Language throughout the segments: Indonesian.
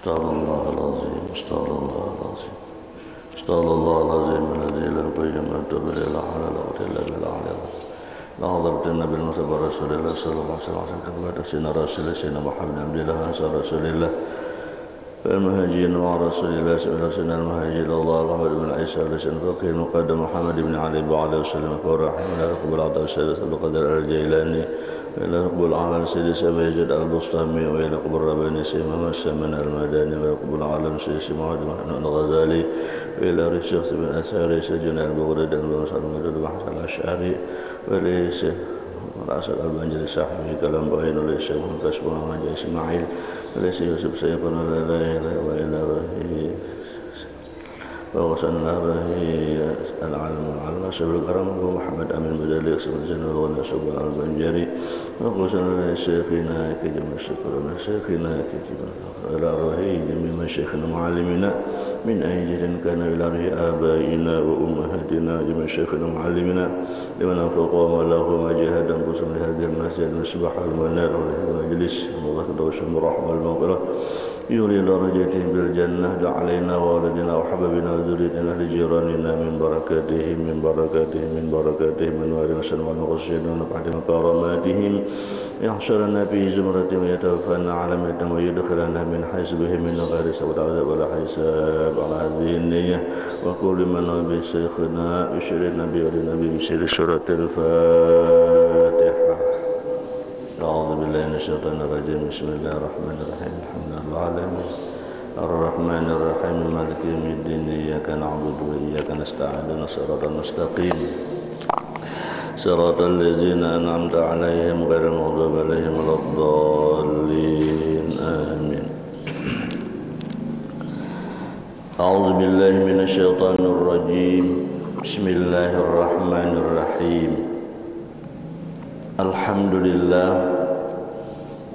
استغفر الله العظيم استغفر الله العظيم استغفر الله العظيم الذي لا يقيم من تب إلى حلال إلا بالعلي لا حضرت النبي المصطفى رسول الله صلى الله عليه وسلم كتب سيدنا رسول الله سيدنا محمد عبد الله أنصار رسول الله المهاجرين مع رسول الله سيدنا المهاجرين الله محمد بن عيسى لسان فقيه المقدم محمد بن علي بن علي وسلم ورحمه الله رب عطاء السيد القدر الجيلاني إلى قبول عالم سيد سبع يزيد البسطامي وإلى قبول رباني سيما السمن المداني وإلى قبول عالم سيد سماوات الغزالي وإلى رشيخ بن أساري سجن البغداد المسعد المجد بحث الأشعري وليس والأسد البنجل صاحبه كلام بين وليس من كسبه ومجا إسماعيل وليس يوسف سيكون لا إله وإلى رهي وغسلنا رهي العالم والعالم سبيل الكرم ومحمد أمين بدلي يقسم الجنة والغنى سبحان البنجري وغسلنا لشيخنا كجمع شكرنا شيخنا كجمع إلى رهي جميع مشايخنا معلمنا من أي جد كان إلى رهي آبائنا وأمهاتنا جميع شيخنا معلمنا لمن أنفقوا وله ما جاهد أنفسهم لهذه المسجد المسبح والمنار ولهذا المجلس الله دوشهم الرحمة والمغفرة يولي درجاتهم بالجنة دع علينا وولدنا وحببنا وذريتنا لجيراننا من بركاتهم من بركاتهم من بركاتهم من وارثنا والمغشين ونفعهم كراماتهم يحشرنا في زمرتهم ويتوفانا على ملتهم ويدخلنا من حسبهم من غير سوء عذاب ولا حساب على هذه النية وكل من بشيخنا بشر النبي وللنبي بشر سورة الفاتحة. أعوذ بالله من الشيطان الرجيم بسم الله الرحمن الرحيم الحمد لله العالمين الرحمن الرحيم مالك يوم الدين إياك نعبد وإياك نستعين صراط المستقيم صراط الذين أنعمت عليهم غير المغضوب عليهم ولا الضالين آمين. أعوذ بالله من الشيطان الرجيم بسم الله الرحمن الرحيم الحمد لله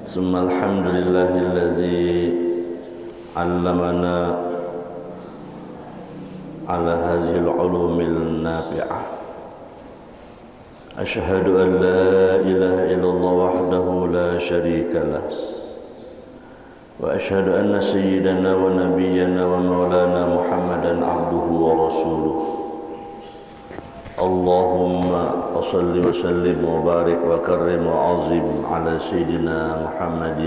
ثم الحمد لله الذي علمنا على هذه العلوم النافعة. أشهد أن لا إله إلا الله وحده لا شريك له وأشهد أن سيدنا ونبينا ومولانا محمدا عبده ورسوله. اللهم صل وسلم وبارك وكرم وعظم على سيدنا محمد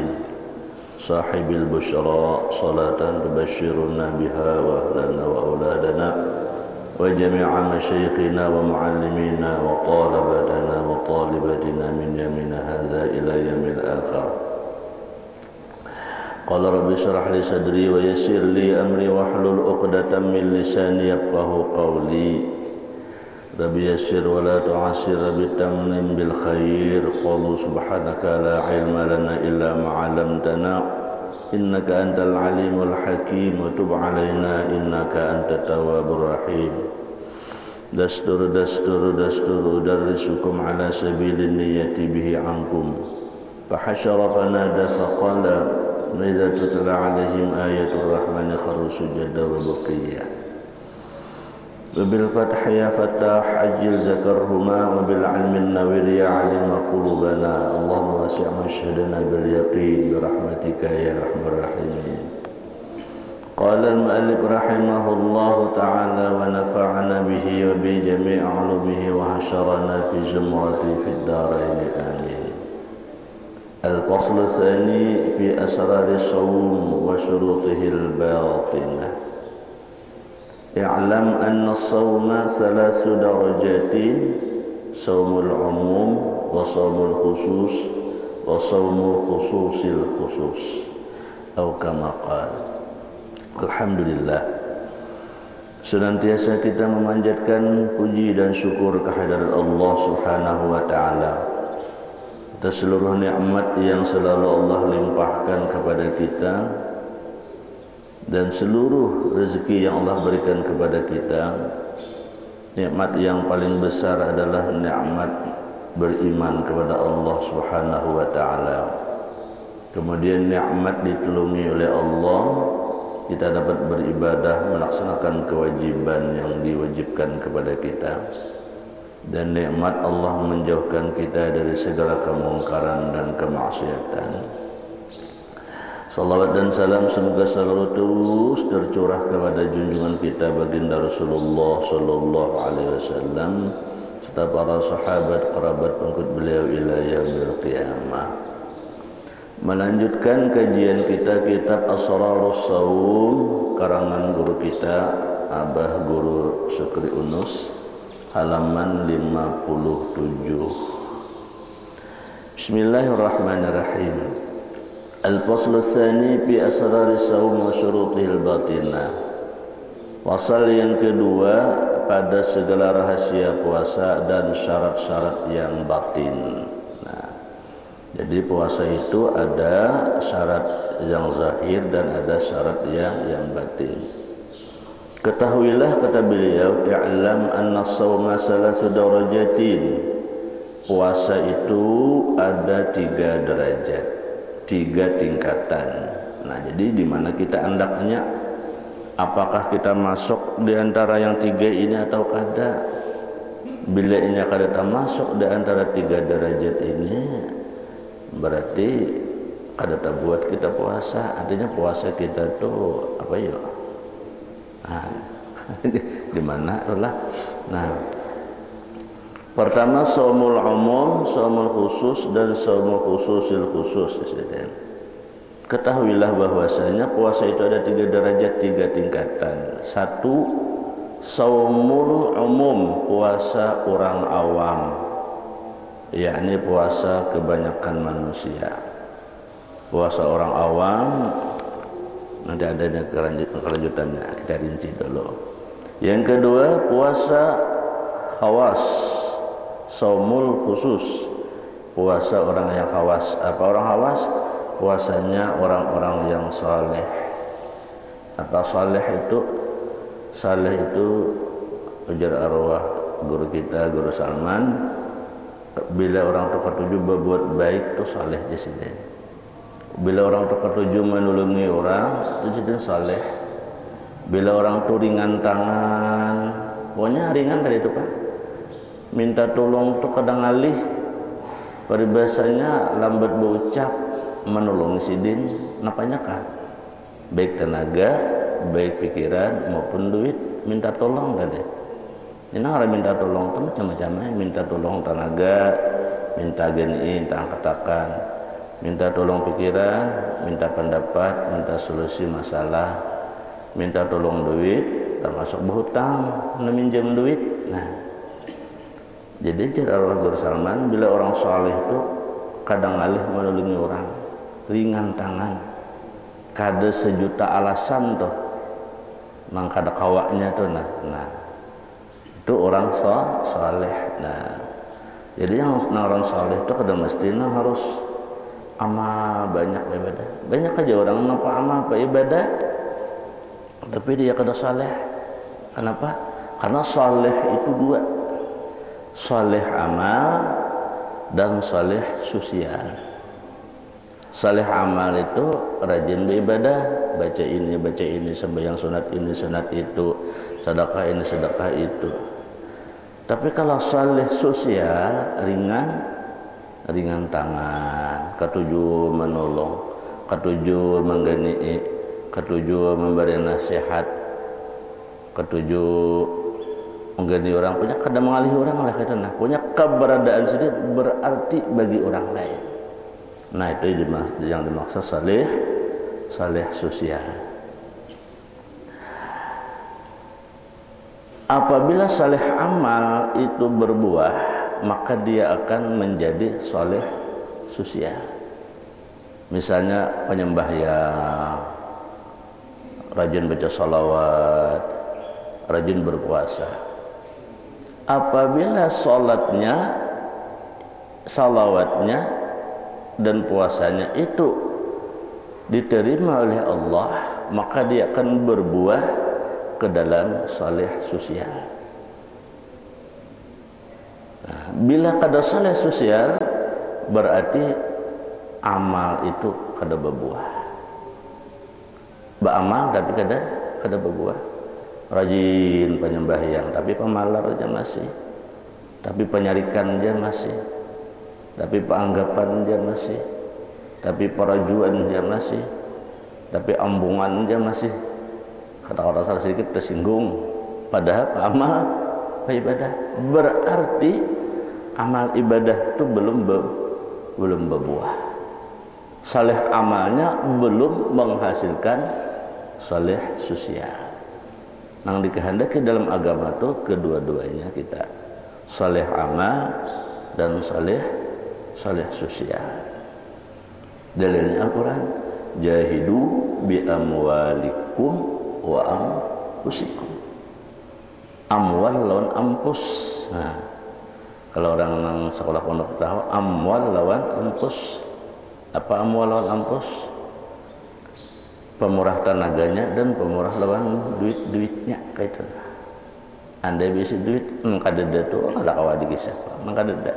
صاحب البشرى صلاة تبشرنا بها وأهلنا وأولادنا وجميع مشايخنا ومعلمينا وطالبتنا وطالبتنا من يومنا هذا إلى يوم الآخرة. قال رب اشرح لي صدري ويسر لي أمري واحلل عقدة من لساني يفقهوا قولي. رب يسر ولا تعسر بتمم بالخير. قالوا سبحانك لا علم لنا إلا ما علمتنا إنك أنت العليم الحكيم وتب علينا إنك أنت التواب الرحيم. دستور دستور دستور أدرسكم على سبيل النية به عنكم فحشر فنادى فقال وإذا تتلى عليهم آية الرحمن خروا سجدا وبكيا. وبالفتح يا فتاح عجل ذكرهما وبالعلم النوير يا علم قلوبنا. اللهم وسع مشهدنا باليقين برحمتك يا أرحم الراحمين. قال المؤلف رحمه الله تعالى ونفعنا به وبجميع علومه وحشرنا في زمرته في الدارين آمين. الفصل الثاني في أسرار الصوم وشروطه الباطنة. اعلم أن الصوم 3 درجات صوم العموم وصوم الخصوص وصوم خصوص الخصوص أو كما قال. Alhamdulillah, senantiasa kita memanjatkan puji dan syukur kehadirat Allah Subhanahu wa Ta'ala atas seluruh nikmat yang selalu Allah limpahkan kepada kita dan seluruh rezeki yang Allah berikan kepada kita. Nikmat yang paling besar adalah nikmat beriman kepada Allah Subhanahu wa Ta'ala. Kemudian nikmat ditulungi oleh Allah, kita dapat beribadah melaksanakan kewajiban yang diwajibkan kepada kita. Dan nikmat Allah menjauhkan kita dari segala kemungkaran dan kemaksiatan. Salawat dan salam semoga selalu terus tercurah kepada junjungan kita baginda Rasulullah sallallahu alaihi wasallam serta para sahabat kerabat pengikut beliau ila yaumil qiyamah. Melanjutkan kajian kita kitab Asrarus Shaum karangan guru kita Abah Guru Syukri Unus halaman 57. Bismillahirrahmanirrahim. Al-faslu tsani fi asraris shaum wa syurutihil batinah. Fasal yang kedua pada segala rahasia puasa dan syarat-syarat yang batin. Nah, jadi puasa itu ada syarat yang zahir dan ada syarat yang batin. Ketahuilah kata beliau, i'lam anna shauma salasu darajatin. Puasa itu ada 3 derajat, 3 tingkatan. Nah, jadi di mana kita hendaknya, apakah kita masuk di antara yang 3 ini atau kada? Bila ini kada masuk di antara 3 derajat ini, berarti kada buat kita puasa. Artinya puasa kita tuh apa ya? Nah, di mana lah? Nah, pertama shaumul umum, shaumul khusus dan shaumul khususil khusus. Ketahuilah bahwasanya puasa itu ada 3 derajat, 3 tingkatan. 1, shaumul umum, puasa orang awam, yakni puasa kebanyakan manusia. Puasa orang awam nanti adanya kelanjutannya, kita rinci dulu. Yang kedua, puasa khawas, shaumul khusus, puasa orang yang khawas. Apa orang khawas? Puasanya orang-orang yang saleh. Apa saleh itu? Saleh itu ujar arwah guru kita, Guru Salman, bila orang itu ketujuh berbuat baik itu saleh di sini. Bila orang itu ketujuh menolongi orang itu jadi saleh. Bila orang itu ringan tangan, pokoknya ringan tadi itu Pak. Minta tolong tuh kadang alih, peribahasanya lambat berucap, menolong sidin, napanya kah? Baik tenaga, baik pikiran maupun duit, minta tolong tadi. Ini orang minta tolong tuh macam-macam, minta tolong tenaga, minta gini, minta angkatakan, minta tolong pikiran, minta pendapat, minta solusi masalah, minta tolong duit, termasuk berhutang, meminjam duit. Nah, jadi cara Allah Guru Salman, bila orang saleh itu kadang alih menolongi orang, ringan tangan, kada sejuta alasan tuh, mang kada kawaknya tuh. Nah, itu orang saleh. Nah, jadi yang orang saleh itu kada mestinya harus amal banyak ibadah. Banyak aja orang nampak amal apa ibadah, tapi dia kada saleh. Kenapa? Karena saleh itu 2. Saleh amal dan saleh sosial. Saleh amal itu rajin beribadah, baca ini, sembahyang sunat ini, sunat itu, sedekah ini, sedekah itu. Tapi kalau saleh sosial, ringan tangan, ketujuh menolong, ketujuh menggani, ketujuh memberi nasihat, ketujuh menggani orang, punya kada mengalih orang lah kita, nah punya keberadaan sendiri berarti bagi orang lain. Nah, itu yang dimaksud saleh sosial. Apabila saleh amal itu berbuah, maka dia akan menjadi saleh sosial. Misalnya penyembahyang, rajin baca salawat, rajin berpuasa. Apabila salatnya, salawatnya dan puasanya itu diterima oleh Allah, maka dia akan berbuah ke dalam saleh sosial. Nah, bila kada saleh sosial, berarti amal itu kada berbuah. Beramal tapi kada berbuah. Rajin penyembahyang tapi pemalar aja masih, tapi penyarikan aja masih, tapi peanggapan aja masih, tapi perajuan aja masih, tapi ambungan aja masih kata-kata salah sedikit tersinggung. Padahal amal ibadah, berarti amal ibadah itu belum berbuah. Saleh amalnya belum menghasilkan saleh sosial. Nang dikehendaki dalam agama tuh kedua-duanya kita, saleh amal dan saleh sosial. Dalilnya Al-Quran, jahidu bi amwalikum wa anfusikum. Amwal lawan ampus. Nah, kalau orang nang sekolah pondok tahu amwal lawan ampus. Apa amwal lawan ampus? Pemurah tenaganya dan pemurah lawan duitnya kayak itu. Anda bisa duit, kadeda tuh ada kawadi kisah, kadeda.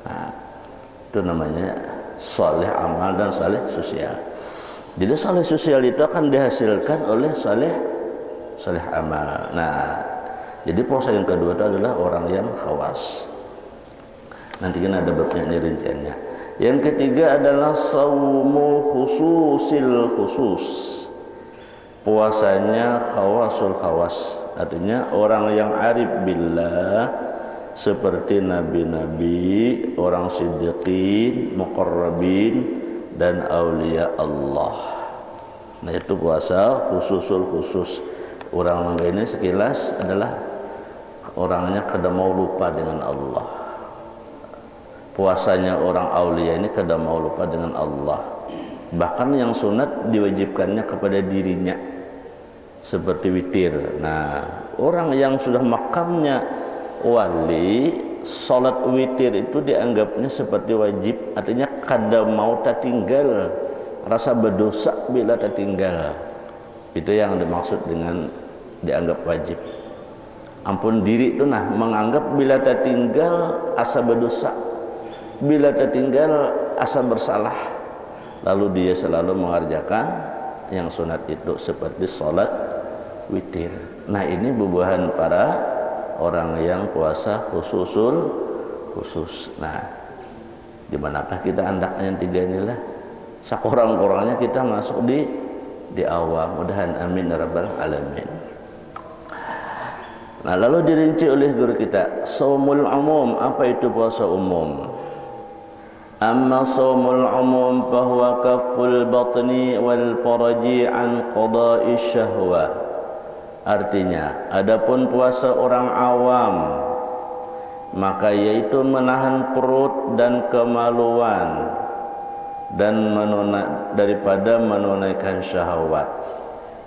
Nah, itu namanya saleh amal dan saleh sosial. Jadi saleh sosial itu akan dihasilkan oleh saleh amal. Nah, jadi puasa yang kedua itu adalah orang yang khawas. Nanti kan ada babnya ini rinciannya. Yang ketiga adalah saumu khususil khusus. Puasanya khawasul khawas. Artinya orang yang arif billah seperti nabi-nabi, orang siddiqin, muqarrabin dan aulia Allah. Nah, itu puasa khususul khusus. Orang ini sekilas adalah orangnya kada mau lupa dengan Allah. Puasanya orang aulia ini kada mau lupa dengan Allah. Bahkan yang sunat diwajibkannya kepada dirinya seperti witir. Nah, orang yang sudah makamnya wali, salat witir itu dianggapnya seperti wajib. Artinya kada mau tertinggal, rasa berdosa bila tertinggal. Itu yang dimaksud dengan dianggap wajib. Ampun diri itu nah menganggap bila tertinggal asa berdosa, bila tertinggal asa bersalah, lalu dia selalu mengerjakan yang sunat itu seperti salat witir. Nah, ini bubuhan para orang yang puasa khususul khusus. Nah, dimanapun kita andak yang tiga inilah, sakurang-kurangnya kita masuk di awam. Mudahan amin ya rabbal alamin. Nah, lalu dirinci oleh guru kita, shaumul umum. Apa itu puasa umum? Amma shaumul umum fahuwa kafful batni wal faraji an qada'i syahwah. Artinya, adapun puasa orang awam, maka yaitu menahan perut dan kemaluan dan daripada menunaikan syahwat,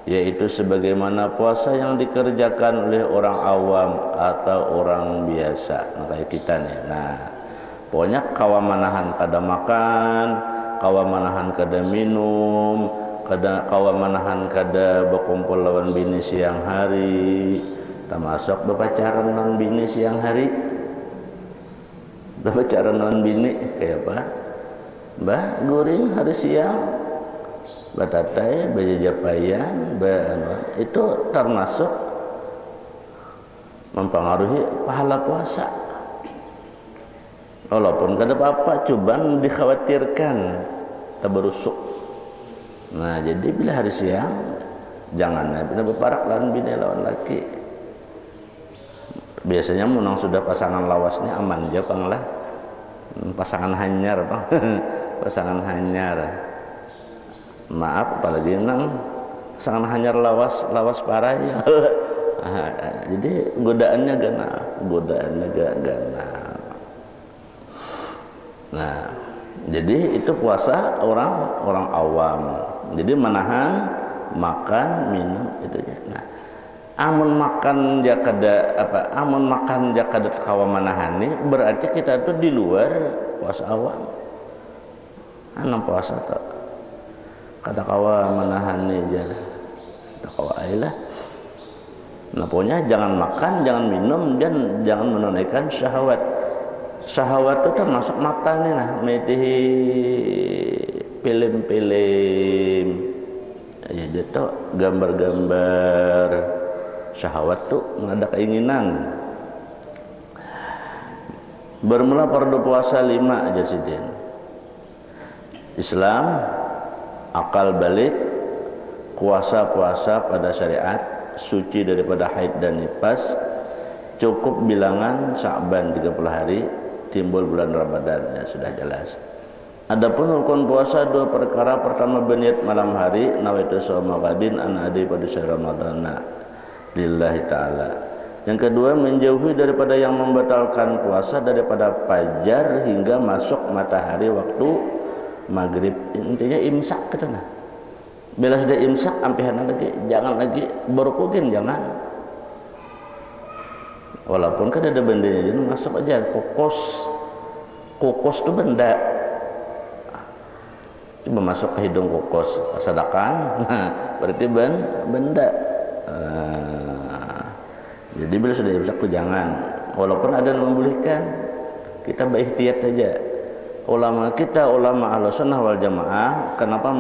yaitu sebagaimana puasa yang dikerjakan oleh orang awam atau orang biasa. Kayak kita nih. Nah, pokoknya kawa manahan kada makan, kawa manahan kada minum, kawa manahan kada berkumpul lawan bini siang hari, termasuk berpacaran lawan bini siang hari. Berpacaran lawan bini kayak apa? Bah guring hari siang, batatai, bajajapayan, itu termasuk mempengaruhi pahala puasa. Walaupun kada apa-apa, cobaan dikhawatirkan tabarusuk. Nah, jadi bila hari siang jangan bila berparak lawan bini lawan laki. Biasanya menang sudah pasangan lawasnya aman aja bang lah. Pasangan hanyar bang. Pasangan hanyar. Maaf, apalagi nang pasangan hanyar lawas parah ya. Jadi godaannya gana. Nah, jadi itu puasa orang awam. Jadi menahan makan minum itu ya. Nah, amun makan jakada amun makan jakada kawa manahani berarti kita tuh di luar puasa awam. Anam puasa tak kada kawa manahani aja. Tak kawa ailah. Nah, pokoknya jangan makan, jangan minum, dan jangan menunaikan syahwat. Syahwat itu termasuk mata nih nah, metihi film-film. Ya jatuh gambar-gambar. Syahwat tuh ada keinginan. Bermula fardu puasa 5 aja sidin. Islam, akal balik, puasa-puasa pada syariat, suci daripada haid dan nifas, cukup bilangan Sya'ban 30 hari, timbul bulan Ramadan, ya sudah jelas. Adapun rukun puasa dua perkara, pertama berniat malam hari, nawaitu shauma ghadin an adi pada syahr Ramadana lillahi ta'ala. Yang kedua menjauhi daripada yang membatalkan puasa daripada fajar hingga masuk matahari waktu maghrib. Intinya imsak katanya. Bila sudah imsak ampihan lagi, jangan lagi berukugin, jangan. Walaupun kan ada bendanya jadi masuk aja. Kokos itu benda. Coba masuk ke hidung kokos, sadakan, nah, berarti benda. Jadi bila sudah imsak itu jangan. Walaupun ada yang membolehkan, kita berihtiyat saja. Ulama kita, ulama Ahlussunnah wal Jamaah, kenapa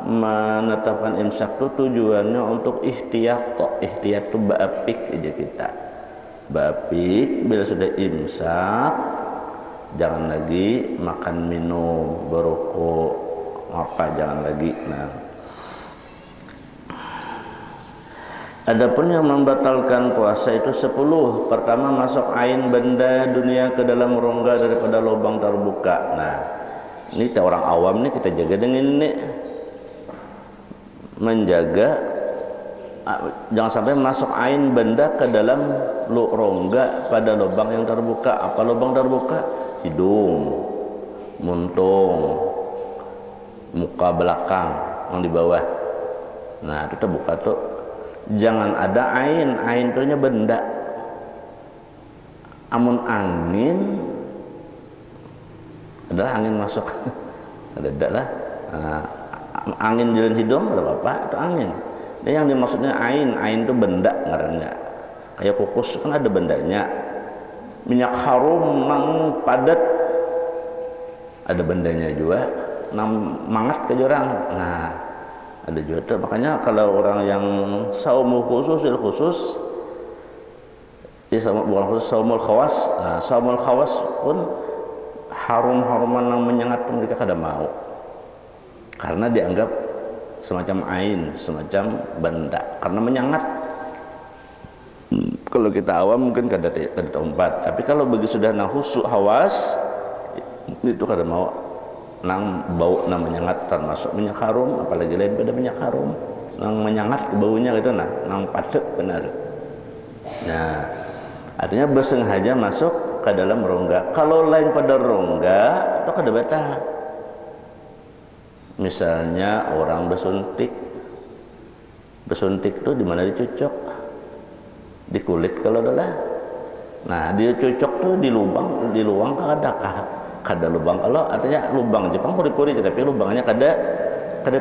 menetapkan imsak itu tujuannya untuk ihtiyat. Ihtiyat itu ba'apik aja kita. Ba'apik bila sudah imsak jangan lagi makan minum, berokok, apa jangan lagi. Nah, adapun yang membatalkan puasa itu 10. Pertama masuk ain benda dunia ke dalam rongga daripada lubang terbuka. Nah, ini kita orang awam nih, kita jaga dengan ini, menjaga jangan sampai masuk ain benda ke dalam rongga pada lubang yang terbuka. Apa lubang terbuka? Hidung, muntung, muka belakang yang di bawah. Nah, itu terbuka tuh. Jangan ada ain itu nya benda. Amun angin adalah angin masuk. Ada lah. Nah, angin jalan hidung ada apa? Itu angin. Dan yang dimaksudnya ain itu benda ngarannya. Kayak kukus kan ada bendanya. Minyak harum nang padat ada bendanya juga. Nang mangat ke jurang. Nah, ada juga tuh. Makanya kalau orang yang saumul khusus bukan khusus saumul khawas. Nah, saumul khawas pun harum-haruman yang menyengat pun mereka kada mau. Karena dianggap semacam ain, semacam benda, karena menyengat. Kalau kita awam mungkin kada tempat, tapi kalau bagi sudah nang khusus hawas itu kada mau nang bau nang menyengat, termasuk minyak harum, apalagi lain pada minyak harum nang menyengat ke baunya gitu, nang padat benar. Nah, artinya bersengaja masuk ke dalam rongga. Kalau lain pada rongga itu kada batal. Misalnya orang bersuntik itu di mana dicucok? Di kulit kalau adalah. Nah, dia cucok tuh di lubang kada lubang. Kalau artinya lubang Jepang puri-puri, tapi lubangnya kada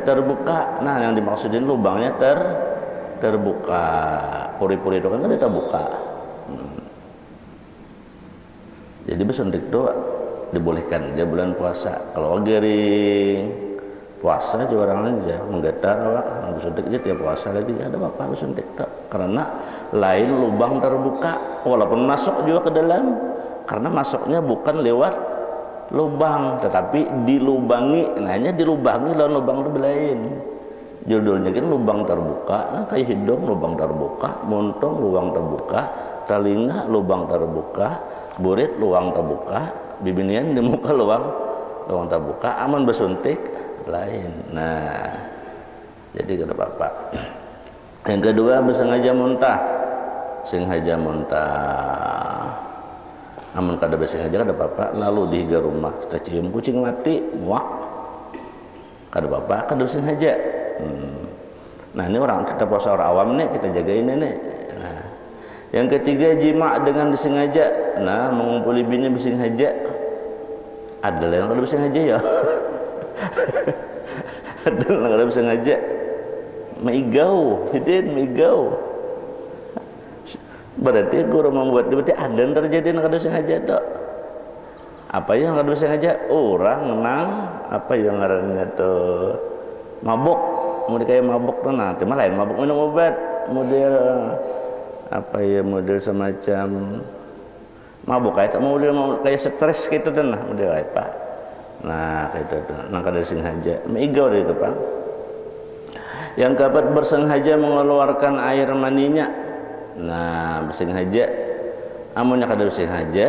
terbuka. Nah, yang dimaksudin lubangnya terbuka. Puri-puri itu kan kada terbuka. Jadi bersuntik itu dibolehkan aja bulan puasa. Kalau gering puasa juga orang lain aja menggetar awak, bersuntik aja tiap puasa lagi ada apa bersuntik tak, karena lain lubang terbuka, walaupun masuk juga ke dalam, karena masuknya bukan lewat lubang tetapi dilubangi. Nah, hanya dilubangi lawan lubang itu lain. Judulnya kan lubang terbuka. Nah, kayak hidung lubang terbuka, muntung lubang terbuka, telinga lubang terbuka, burit lubang terbuka, bibinian di muka lubang terbuka. Aman bersuntik lain. Nah, jadi kada apa-apa. Yang kedua bersengaja muntah. Sengaja muntah. Amun kada bersengaja kada apa-apa, lalu di rumah kita cium kucing mati, muak. Kada apa-apa, kada bersengaja. Nah, ini orang kita puasa orang awam nih, kita jagain ini. Nah, yang ketiga jima dengan disengaja. Nah, mengumpuli bini bersengaja. Ada yang kada bersengaja ya. Ada yang kada bersengaja. Maigau, berarti guru membuat berarti ada yang terjadi yang kada sengaja tak. Apa yang kada sengaja? Orang nang apa yang ngarannya tuh mabuk, model kayak mabuk tuh, nah cuma lain mabuk minum obat, model apa ya, model semacam mabuk kayak stres gitu tuh, nah model apa. Nah, kayak itu nang kada sengaja. Maigau dari itu, Pak. Yang keempat, bersengaja mengeluarkan air maninya. Nah, bersengaja amunnya kada bersengaja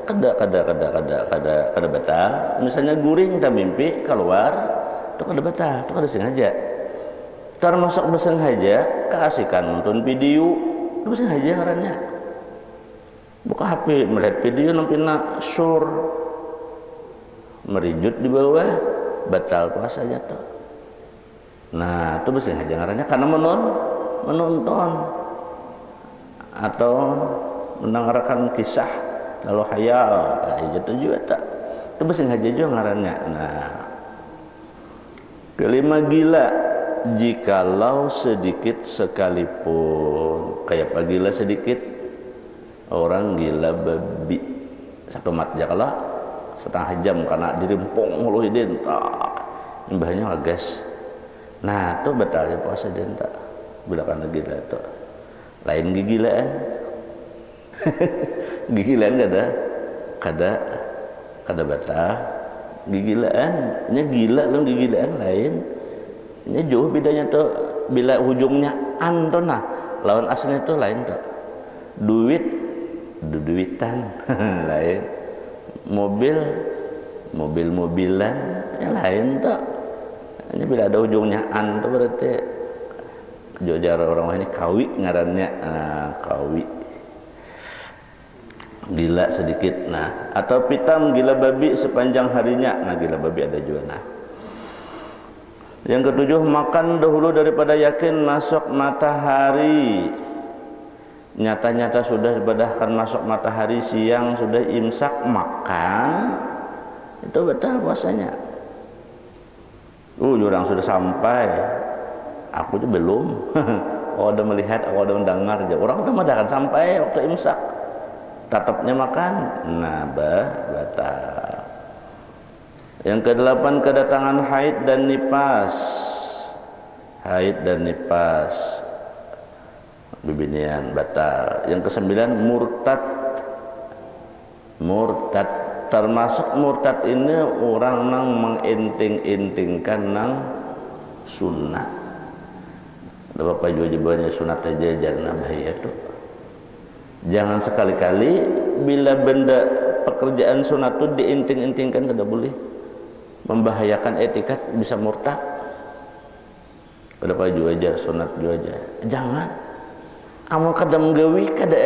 kada batal. Misalnya guring tak mimpi keluar itu kada batal, itu kada sengaja. Termasuk bersengaja keasikan nonton video, itu bersengaja ngarannya. Buka HP melihat video nampi nak sur merijut di bawah, batal puasa jatuh. Nah, itu bersengaja ngarannya karena menonton atau mendengarkan kisah lalu hayal, itu juga tak, itu bersengaja juga ngarannya. Nah, kelima, gila jikalau sedikit sekalipun. Kayak apa gila sedikit? Orang gila babi satu mat jakala setengah jam karena dirimpong hulu hidin tak imbahnya agas. Nah, itu batalnya puasa dan tak bila kana gila itu. Lain gigilaan. Gigilaan kada batal. Gigilaan nya gila lawan gigilaan lain. Nya jauh bedanya tuh bila ujungnya an tuh nah lawan aslinya tuh lain tuh. Duitan lain, mobilan yang lain tuh. Ini bila ada ujungnya an tuh berarti jojar orang ini kawi ngarannya. Kawi gila sedikit. Nah, atau pitam gila babi sepanjang harinya. Nah, gila babi ada juga. Nah, yang ketujuh, makan dahulu daripada yakin masuk matahari. Nyata-nyata sudah dibadahkan masuk matahari siang, sudah imsak makan, itu batal puasanya. Jurang sudah sampai, aku tuh belum. Oh, udah melihat, aku udah mendengar aja. Orang udah makan sampai waktu imsak, tetapnya makan. Nah, batal. Yang kedelapan, kedatangan haid dan nifas. Haid dan nifas bibinian batal. Yang kesembilan, murtad. Murtad termasuk murtad ini orang nang menginting-intingkan nang sunnah. Ada bapak juga sunat aja jangan bahaya tuh. Jangan sekali-kali bila benda pekerjaan sunat itu diinting-intingkan, kada boleh. Membahayakan etikat, bisa murtad. Kada paju aja sunat juga aja. Jangan. Amal kada menggawi kada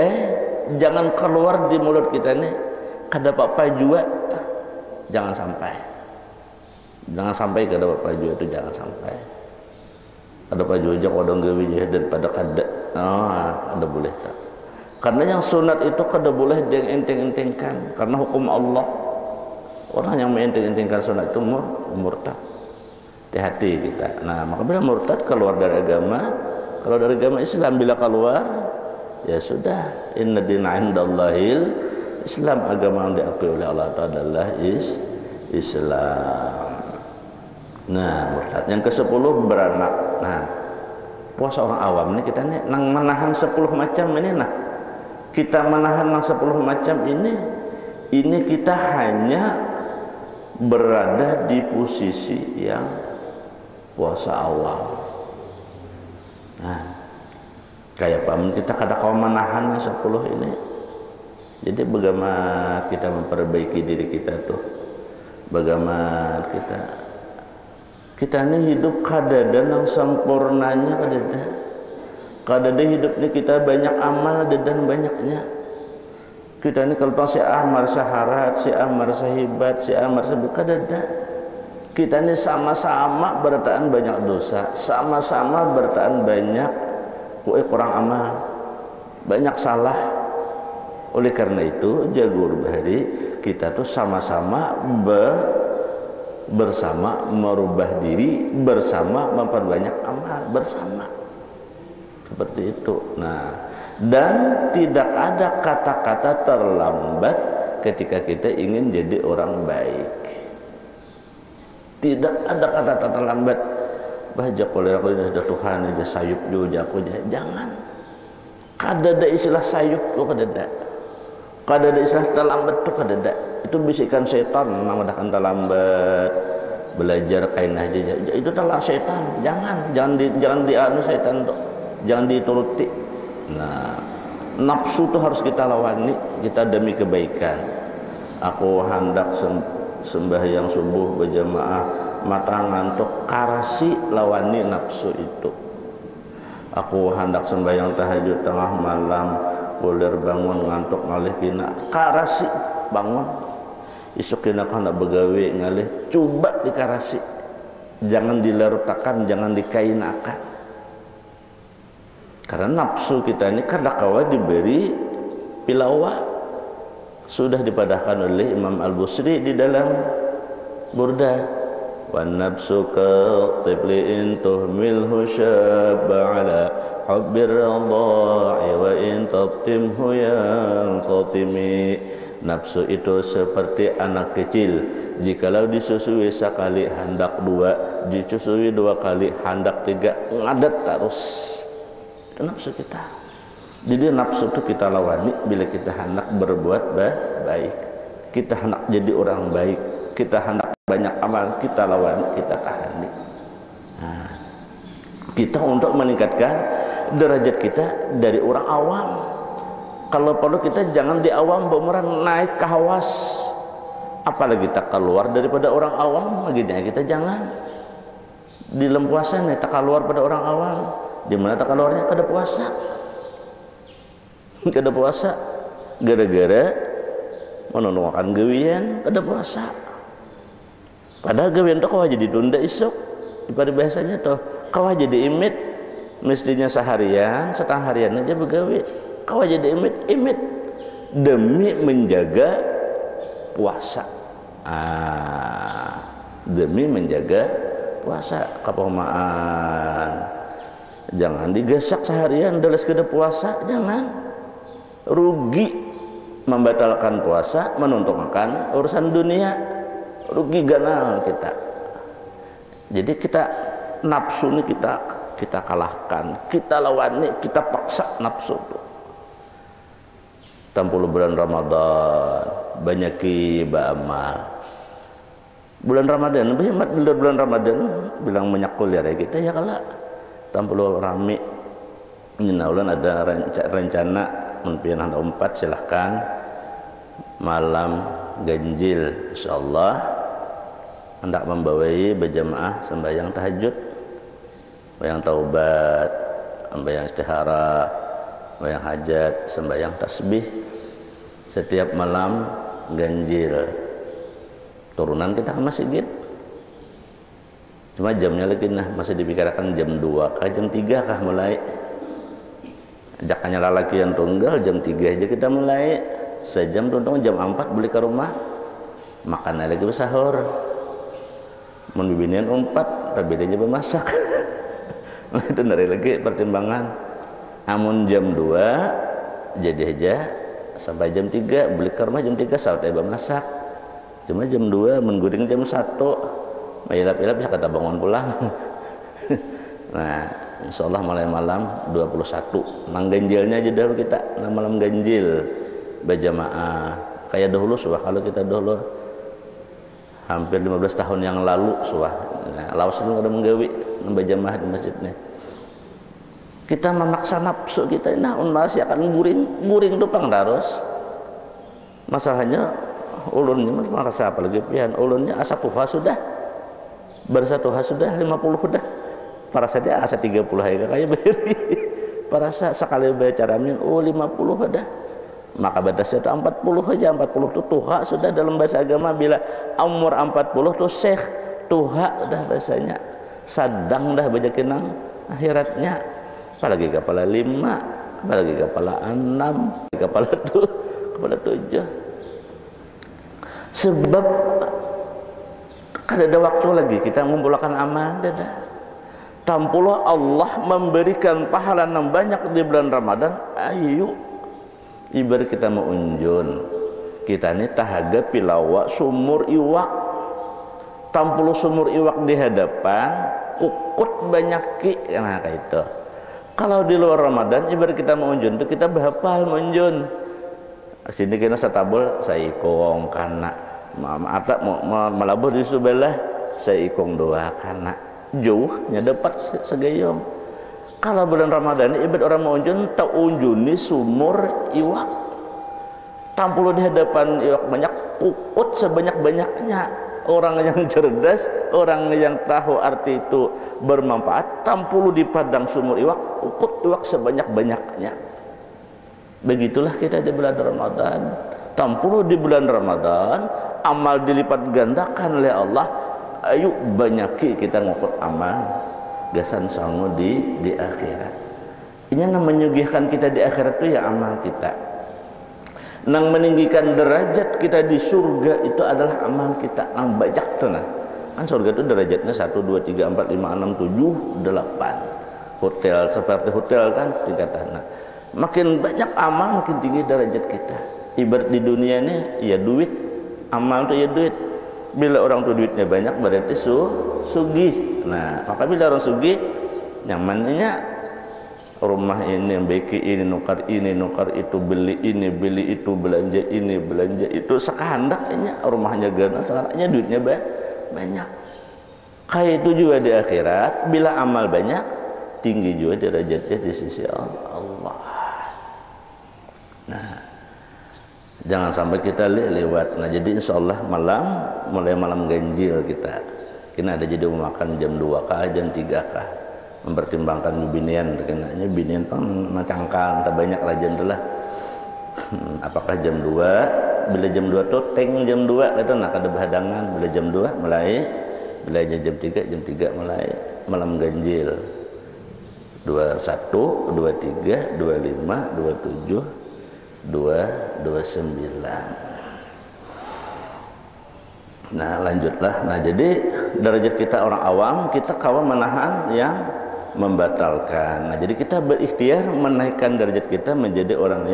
jangan keluar di mulut kita nih kada apa juga, jangan sampai kada apa juga itu, jangan sampai kada apa juga kada menggawi daripada kada kada boleh tak. Karena yang sunat itu kada boleh dienteng-entengkan karena hukum Allah. Orang yang menenteng-entengkan sunat itu murtad. Hati-hati kita. Nah, maka bila murtad keluar dari agama, kalau dari agama Islam bila keluar, ya sudah. Inna dina indallahil Islam, agama yang diakui oleh Allah Ta'ala adalah Islam. Nah, murtad. Yang ke-10, beranak. Nah, puasa orang awam ini kita nih nang menahan 10 macam ini. Nah, kita menahan nang 10 macam ini kita hanya berada di posisi yang puasa awal. Nah, kayak paman kita kada kau menahan 10 ini. Jadi bagaimana kita memperbaiki diri kita tuh? Bagaimana kita ini hidup kada ada nang sempurnanya, kada ada hidup ini kita banyak amal dan banyaknya. Kita ini kalau si amar saharat, si amar sahibat, si amar kada ada. Kita ini sama-sama bertaan banyak dosa, sama-sama bertaan banyak kurang amal, banyak salah. Oleh karena itu jagur bahari kita tuh sama-sama bersama merubah diri, bersama memperbanyak amal bersama. Seperti itu. Nah, dan tidak ada kata-kata terlambat ketika kita ingin jadi orang baik. Tidak ada kata-kata terlambat. Baca oleh aku ini sudah Tuhan aja sayup juga aku aja. Jangan. Kada ada istilah sayup tuh kada ada. Kada ada istilah terlambat tuh kada ada. Itu bisikan setan memang akan terlambat. belajar kainah aja. Itu adalah setan. Jangan dianu setan tuh. Jangan dituruti. Nah, nafsu itu harus kita lawani, kita demi kebaikan. Aku hendak sembahyang subuh berjamaah, mata ngantuk, karasi lawani nafsu itu. Aku hendak sembahyang tahajud tengah malam, kulir bangun ngantuk ngalih kina, karasi bangun. Isuk kina hendak begawe ngalih, coba dikarasi. Jangan dilarutakan, jangan dikainakan. Karena nafsu kita ini kadakawa diberi pilawah. Sudah dipadahkan oleh Imam Al-Busri di dalam Burda. Wan nafsu ka tibli'in tuhmilhu syabba ala hubbir radha'i wa in tabtimhu yang fatimi. Nafsu itu seperti anak kecil, jikalau disusui sekali hendak dua, disusui dua kali hendak tiga, ngadat terus. Itu nafsu kita. Jadi nafsu itu kita lawani bila kita hendak berbuat baik, kita hendak jadi orang baik, kita hendak banyak amal, kita lawani, kita tahani. Nah, kita untuk meningkatkan derajat kita dari orang awam. Kalau perlu kita jangan di awam bemeran naik ke hawas, apalagi kita keluar daripada orang awam, begini kita jangan di lempuasan kita keluar pada orang awam. Di mana tak keluarnya? Kada puasa. Kada puasa gara-gara menunjukkan gawian kada puasa. Padahal gawian itu kau jadi tunda isuk. Pada biasanya tuh kau jadi imit, mestinya seharian, setengah harian aja begawi. Kau jadi imit demi menjaga puasa. Demi menjaga puasa, kepomaan. Jangan digesak seharian dalam sekedar puasa, jangan. Rugi membatalkan puasa, menuntunkan urusan dunia, rugi ganal kita. Jadi kita nafsu ini kita kalahkan, kita lawani, kita paksa nafsu itu. 60 bulan Ramadan banyaki ba'amal. Bulan Ramadan, bulan Ramadan bilang menyakul ya kita ya kala. 60 rami. Nyinaulan ada rencana mungkin ada 4 silahkan malam ganjil insyaallah hendak membawai berjamaah sembahyang tahajud, sembahyang taubat, sembahyang istihara, sembahyang hajat, sembahyang tasbih setiap malam ganjil. Turunan kita ke masjid, cuma jamnya lagi masih dipikirkan jam 2 kah jam 3 kah mulai. Ajakannya lalaki yang tunggal jam 3 aja kita mulai, sejam tuntung jam 4 beli ke rumah, makan lagi sahur. Membibinian 4 tapi dia bermasak. Itu dari lagi pertimbangan. Amun jam 2 jadi aja sampai jam 3 beli ke rumah jam 3 saat bermasak. Cuma jam 2 mengguring jam 1 mailap-ilap bisa kata bangun pulang. Nah, insyaallah malam 21 mangganjilnya aja dulu kita, malam ganjil berjamaah kayak dahulu suah. Kalau kita dahulu hampir 15 tahun yang lalu suah, nah, lawas itu ada menggawi berjamaah di masjidnya. Kita memaksa nafsu kita, nah masih akan guring tupang terus. Masalahnya ulunnya merasa apa lagi pian, ulunnya asa tuha sudah bersatuha sudah 50 sudah. Para saja asa 30 aja kayak beri. Para sekali baca ramin 50 ada. Maka batasnya itu 40 aja, 40 itu tuha sudah dalam bahasa agama. Bila umur 40 itu syekh tuha udah bahasanya. Sadang dah baca kinang akhiratnya. Apalagi kepala 5, apalagi kepala 6, kepala 7. Sebab kada ada waktu lagi kita mengumpulkan amal dah. Tampulah Allah memberikan pahala yang banyak di bulan Ramadan. Ayo ibarat kita mau unjun, kita ini tahaga pilawa sumur iwak. Tampuluh sumur iwak di hadapan kukut banyak karena itu. Kalau di luar Ramadan ibarat kita mau unjun itu kita berhafal menjun. Sini kena setabul saya kong kana mama atak mau melabuh di sebelah seikung dua karena jauhnya dapat segayom. Kalau bulan Ramadan ibarat orang mau unjun tak unjuni sumur iwak. Tampulu di hadapan iwak banyak, kukut sebanyak-banyaknya. Orang yang cerdas, orang yang tahu arti itu bermanfaat, tampulu di padang sumur iwak, kukut iwak sebanyak-banyaknya. Begitulah kita di bulan Ramadan. Tampulu di bulan Ramadan, amal dilipat gandakan oleh Allah. Ayo banyaki kita ngukut amal gasan sangu di akhirat. Ini yang menyuguhkan kita di akhirat itu ya amal kita. Nang meninggikan derajat kita di surga itu adalah amal kita. Nang banyak tuh nah. Kan surga itu derajatnya 1, 2, 3, 4, 5, 6, 7, 8. Hotel seperti hotel kan tingkatan. Nah, makin banyak amal makin tinggi derajat kita. Ibarat di dunia ini ya duit, amal itu ya duit. Bila orang tuh duitnya banyak berarti sugih. Nah, maka bila orang sugih nyamannya rumah ini, beki ini, nukar itu, beli ini, beli itu, belanja ini, belanja itu, sekehendaknya rumahnya gana, sekehendaknya duitnya banyak. Kayak itu juga di akhirat, bila amal banyak, tinggi juga derajatnya di sisi Allah. Nah, jangan sampai kita lewat. Nah, jadi insya Allah mulai malam ganjil kita. Kena ada jadi makan jam 2 kah, jam 3 kah. Mempertimbangkan binian, kenanya binian kan macangkal, tak banyak lajan lah. Apakah jam 2? Bila jam 2 tuh teng jam 2 itu nak ada bahadangan. Bila jam 2 mulai, bila jam 3 mulai malam ganjil. 21, 23, 25, 27, 29. Nah lanjutlah. Nah jadi derajat kita orang awam, kita kawan menahan yang membatalkan. Nah jadi kita berikhtiar menaikkan derajat kita menjadi orang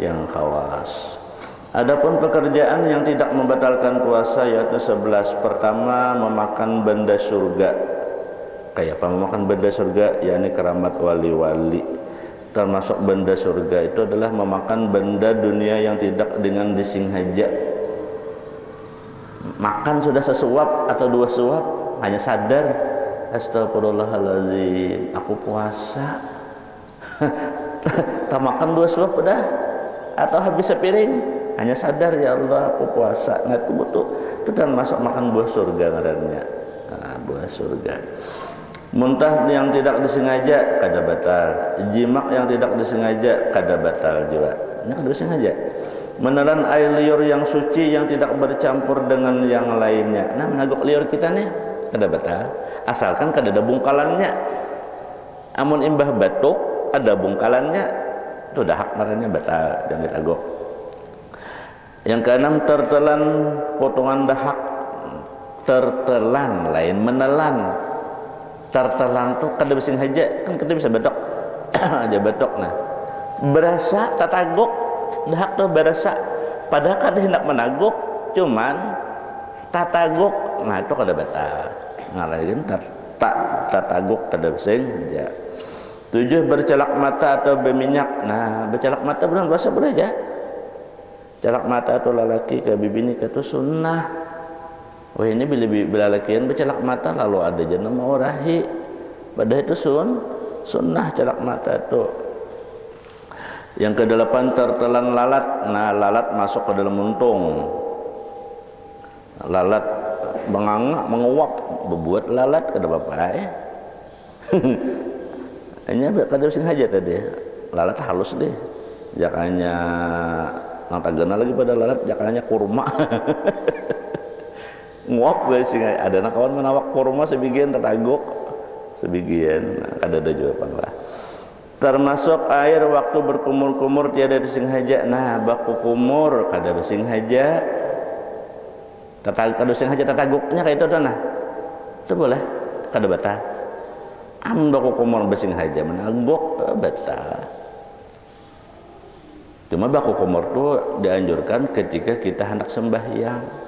yang khawas. Adapun pekerjaan yang tidak membatalkan puasa yaitu 11. Pertama, memakan benda surga. Kayak apa memakan benda surga? Yakni keramat wali-wali. Termasuk benda surga itu adalah memakan benda dunia yang tidak dengan disengaja. Makan sudah sesuap atau 2 suap, hanya sadar astagfirullahaladzim, aku puasa. Tak makan 2 suap udah, atau habis sepiring, hanya sadar ya Allah aku puasa. Nah itu termasuk makan buah surga ngarannya. Nah, buah surga. Muntah yang tidak disengaja kada batal, jimak yang tidak disengaja kada batal juga. Ini kada disengaja. Menelan air liur yang suci yang tidak bercampur dengan yang lainnya. Nah menaguk liur kita nih kada batal, asalkan kada ada bungkalannya. Amun imbah batuk ada bungkalannya, itu dah hak marahnya batal, jangan ditaguk. Yang keenam, tertelan potongan dahak. Tertelan lain menelan. Tertelan tuh kada bising haja, kan kita bisa batuk aja batuk. Nah berasa tataguk dahak tuh berasa, padahal kada hendak menaguk, cuman tataguk. Nah itu kada batal, ngalahin tataguk kada bising haja. 7, bercelak mata atau berminyak. Nah bercelak mata bulan puasa boleh aja. Celak mata atau lalaki ke bibini ke itu sunnah. Wah ini bila lakian bercelak mata lalu ada jenama orahi. Padahal itu sunnah celak mata itu. Yang ke-8, tertelan lalat. Nah lalat masuk ke dalam muntung. Lalat mengangak, menguap, berbuat lalat kada apa-apa ya. Hanya kada sing haja tadi. Lalat halus deh. Jakanya nang tagana lagi pada lalat, jakanya kurma. Nguap guys, ada nak kawan menawak kurma sebagian tertaguk, sebagian kada ada jawaban lah. Termasuk air waktu berkumur-kumur tiada disengaja. Nah baku kumur kada disengaja, kada disengaja tertaguknya kayak itu dah. Nah itu boleh kada batal. Am baku kumur disengaja menaguk batal. Cuma baku kumur itu dianjurkan ketika kita hendak sembahyang.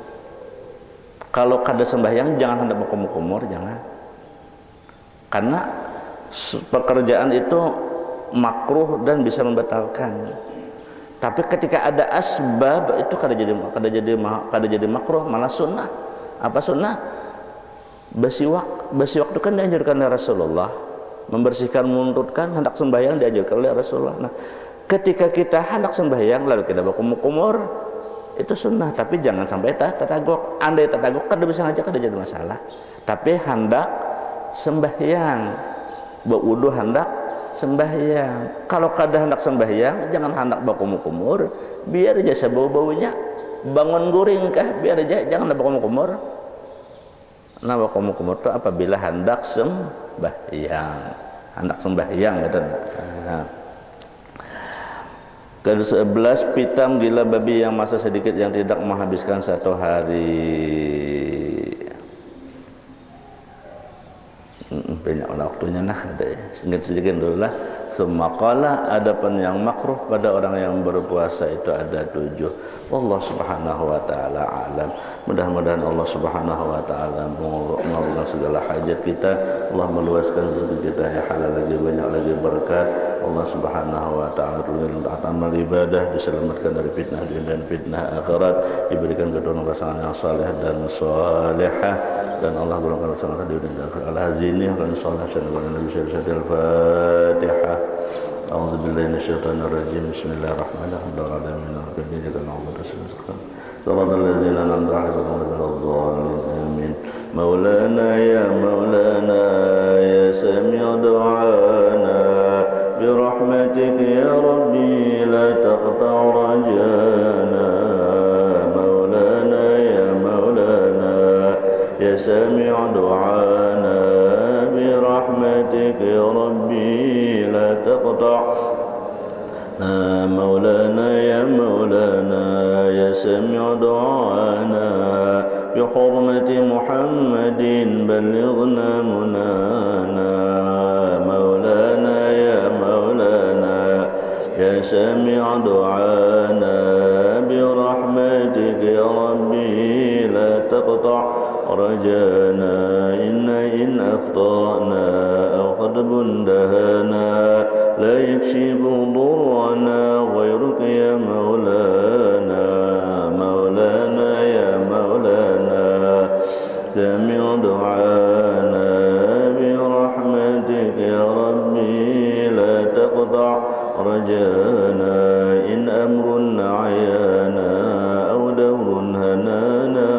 Kalau kada sembahyang jangan hendak baku kumur, jangan. Karena pekerjaan itu makruh dan bisa membatalkan. Tapi ketika ada asbab itu kada jadi makruh, malah sunnah. Apa sunnah? Besiwak itu kan dianjurkan oleh Rasulullah, membersihkan mulut kan hendak sembahyang dianjurkan oleh Rasulullah. Nah, ketika kita hendak sembahyang lalu kita berkumur-kumur, itu sunnah, tapi jangan sampai tatagok. Andai tatagok kan bisa ngajak, ada jadi masalah. Tapi hendak sembahyang, berwudu hendak sembahyang. Kalau kada hendak sembahyang, jangan hendak berkumur-kumur, biar aja bau-baunya bangun guring kah, biar aja, jangan berkumur-kumur. Nah, berkumur-kumur itu apabila hendak sembahyang, kata. Nah. Ke-11, pitam gila babi yang masa sedikit yang tidak menghabiskan 1 hari. Banyak waktunya nah, ada ya. Sedikit dulu lah. Semakalah adapun yang makruh pada orang yang berpuasa itu ada 7. Allah Subhanahu wa taala alam. Mudah-mudahan Allah Subhanahu wa taala mengabulkan segala hajat kita. Allah meluaskan rezeki kita yang halal lagi, banyak lagi berkat. Allah Subhanahu wa taala untuk amal ibadah, diselamatkan dari fitnah dunia dan fitnah akhirat, diberikan keturunan pasangan yang saleh dan salihah, dan Allah golongkan pasangan di dunia dan akhirat. Al-hazini dan salih dan Nabi sallallahu Fatihah. A'udzu billahi minasyaitonir rajim. Bismillahirrahmanirrahim. Shiratal ladzina an'amta 'alaihim ghairil maghdubi 'alaihim. Maulana ya Maulana ya sami' du'ana bi rahmatik ya Rabbi la taqta' rajana. Maulana ya Maulana ya sami' du'ana bi rahmatik ya Rabbi la taqta'. مولانا يا مولانا يا سميع دعانا بحرمة محمد بلغنا منانا. مولانا يا مولانا يا سميع دعانا برحمتك يا ربي لا تقطع رجانا. إن أخطأنا أو قد بندهنا لا يكشف ضرنا غيرك يا مولانا. مولانا يا مولانا سمع دعانا برحمتك يا ربي لا تقطع رجانا. إن أمر عيانا أو دور هنانا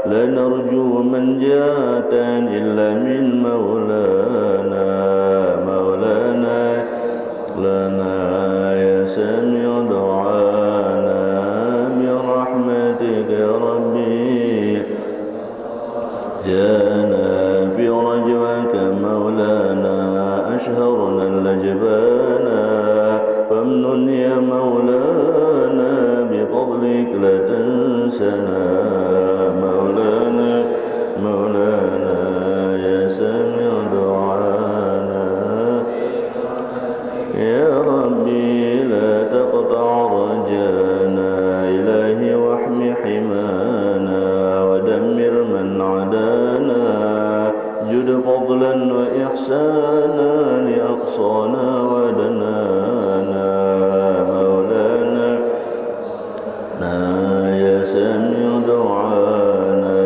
لا نرجو منجاة إلا من مولانا. مولانا لنا يا سميع دعانا برحمتك يا ربي جانا في رجوك مولانا أشهرنا اللجبانا. فامنن يا مولانا بفضلك لا تنسنا. مولانا مولانا يا سميع دعانا يا ربي لا تقطع رجانا. إلهي واحمي حمانا ودمر من عدانا. جد فضلا وإحسانا لأقصانا ودنانا. مولانا يا سميع دعانا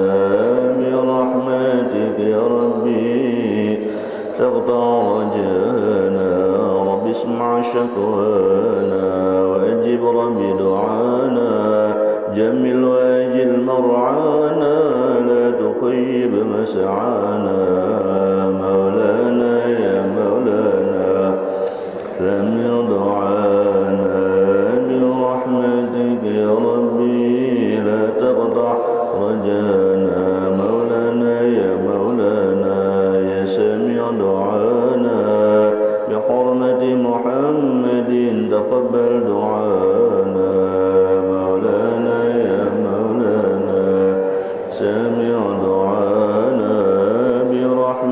برحمتك يا ربي تقطع رجانا. رب اسمع شكوانا وأجب رب دعانا. جمل واجل مرعانا لا تخيب مسعانا. مولانا يا مولانا سمع دعانا برحمتك يا ربي لا تقطع رجانا. مولانا يا مولانا يا سميع دعانا بحرمة محمد تقبل دعانا. مولانا يا مولانا سميع دعانا برحمتك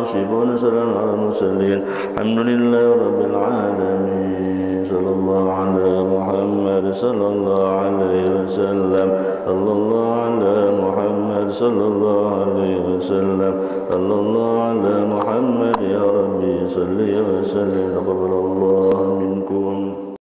يصفون سلام على المرسلين الحمد لله رب العالمين صلى الله على محمد صلى الله عليه وسلم صلى الله على محمد صلى الله عليه وسلم صلى الله على محمد يا ربي صل وسلم تقبل الله منكم.